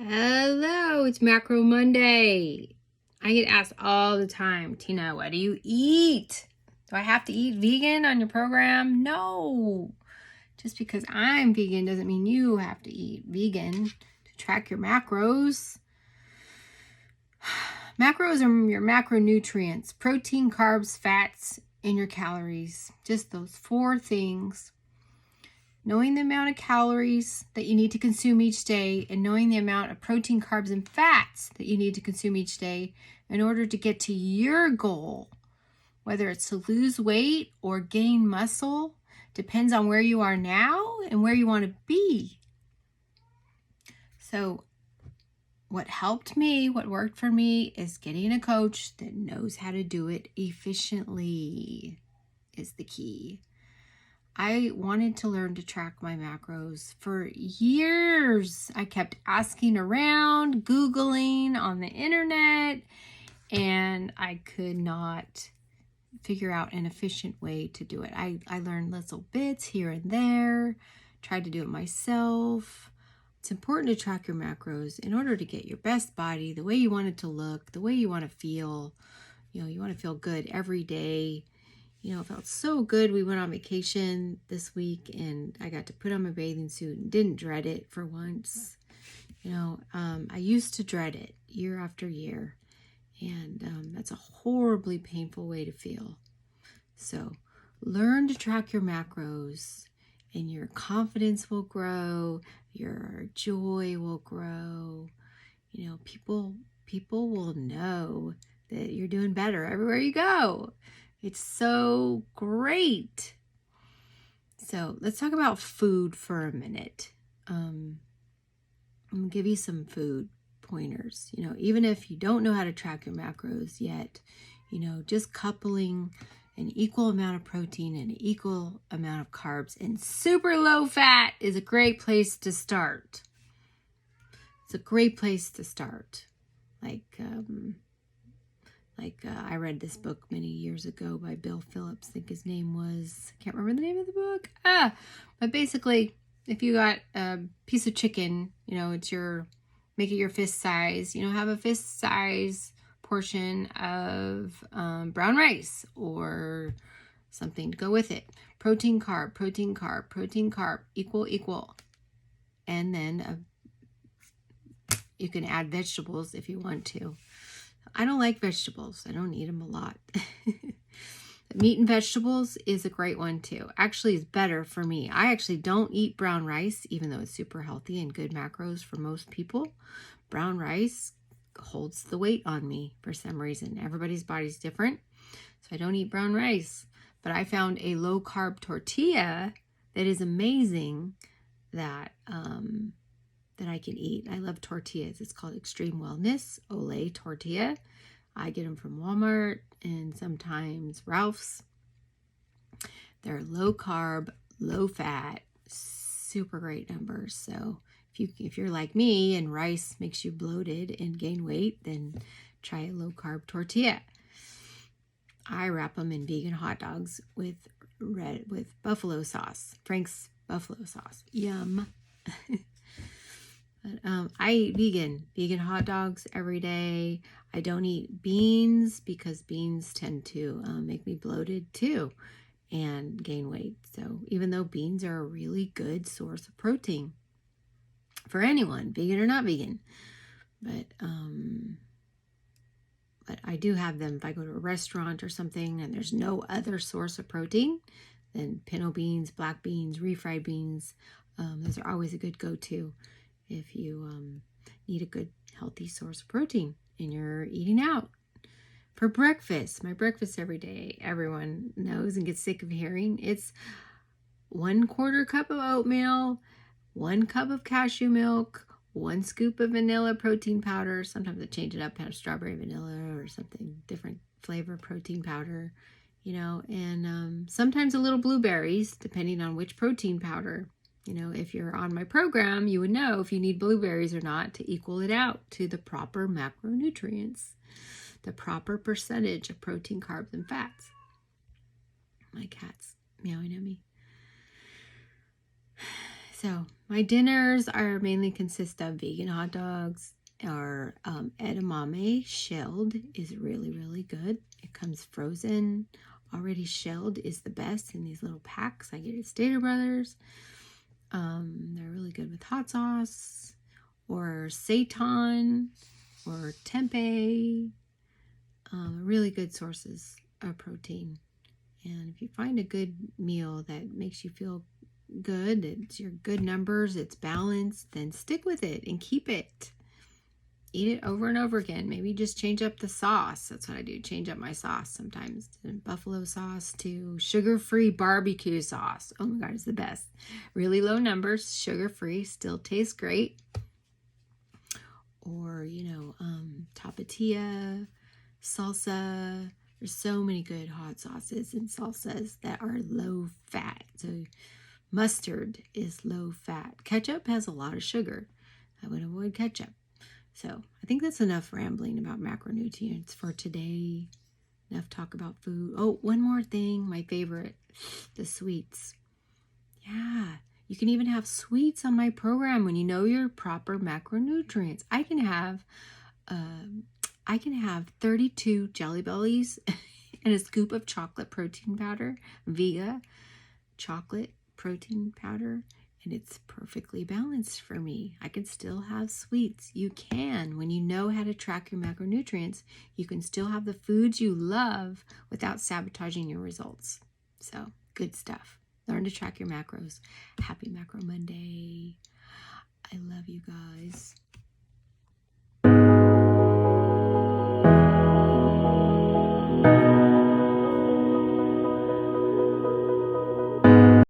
Hello, it's Macro Monday. I get asked all the time, Tina, what do you eat? Do I have to eat vegan on your program? No. Just because I'm vegan doesn't mean you have to eat vegan to track your macros. Macros are your macronutrients, protein, carbs, fats, and your calories. Just those 4 things. Knowing the amount of calories that you need to consume each day and knowing the amount of protein, carbs, and fats that you need to consume each day in order to get to your goal, whether it's to lose weight or gain muscle, depends on where you are now and where you want to be. So what helped me, what worked for me, is getting a coach that knows how to do it efficiently is the key. I wanted to learn to track my macros for years. I kept asking around, Googling on the internet, and I could not figure out an efficient way to do it. I learned little bits here and there, tried to do it myself. It's important to track your macros in order to get your best body, the way you want it to look, the way you want to feel. You want to feel good every day. It felt so good. We went on vacation this week and I got to put on my bathing suit and didn't dread it for once. I used to dread it year after year, and that's a horribly painful way to feel. So learn to track your macros and your confidence will grow, your joy will grow. People will know that you're doing better everywhere you go. It's so great. So let's talk about food for a minute. I'm going to give you some food pointers. Even if you don't know how to track your macros yet, just coupling an equal amount of protein and an equal amount of carbs and super low fat is a great place to start. It's a great place to start. I read this book many years ago by Bill Phillips. I think his name was, I can't remember the name of the book. But basically, if you got a piece of chicken, make it your fist size, have a fist size portion of brown rice or something to go with it. Protein, carb, protein, carb, protein, carb, equal. And then you can add vegetables if you want to. I don't like vegetables. I don't eat them a lot. Meat and vegetables is a great one too. Actually, it's better for me. I actually don't eat brown rice, even though it's super healthy and good macros for most people. Brown rice holds the weight on me for some reason. Everybody's body's different, so I don't eat brown rice. But I found a low-carb tortilla that is amazing that I can eat. I love tortillas. It's called Extreme Wellness Olay Tortilla. I get them from Walmart and sometimes Ralph's. They're low carb, low fat, super great numbers. So if you're like me and rice makes you bloated and gain weight, then try a low carb tortilla. I wrap them in vegan hot dogs with buffalo sauce, Frank's buffalo sauce. Yum. But I eat vegan hot dogs every day. I don't eat beans because beans tend to make me bloated too and gain weight. So even though beans are a really good source of protein for anyone, vegan or not vegan, but I do have them if I go to a restaurant or something and there's no other source of protein, then pinto beans, black beans, refried beans, those are always a good go-to if you need a good healthy source of protein and you're eating out. For breakfast, my breakfast every day, everyone knows and gets sick of hearing, it's 1/4 cup of oatmeal, 1 cup of cashew milk, 1 scoop of vanilla protein powder. Sometimes I change it up, have strawberry vanilla or something different flavor protein powder, and sometimes a little blueberries, depending on which protein powder. If you're on my program, you would know if you need blueberries or not to equal it out to the proper macronutrients, the proper percentage of protein, carbs, and fats. My cat's meowing at me. So my dinners are mainly consist of vegan hot dogs, or edamame shelled is really, really good. It comes frozen. Already shelled is the best in these little packs I get at Stater Brothers. They're really good with hot sauce or seitan or tempeh. Really good sources of protein. And if you find a good meal that makes you feel good, it's your good numbers, it's balanced, then stick with it and keep it. Eat it over and over again. Maybe just change up the sauce. That's what I do. Change up my sauce sometimes. Buffalo sauce to sugar-free barbecue sauce. Oh my God, it's the best. Really low numbers, sugar-free, still tastes great. Or, tapatía, salsa. There's so many good hot sauces and salsas that are low fat. So mustard is low fat. Ketchup has a lot of sugar. I would avoid ketchup. So I think that's enough rambling about macronutrients for today. Enough talk about food. Oh, one more thing, my favorite, the sweets. Yeah, you can even have sweets on my program when you know your proper macronutrients. I can have 32 Jelly Bellies and a scoop of chocolate protein powder, Vega chocolate protein powder, and it's perfectly balanced for me. I can still have sweets. You can. When you know how to track your macronutrients, you can still have the foods you love without sabotaging your results. So, good stuff. Learn to track your macros. Happy Macro Monday. I love you guys.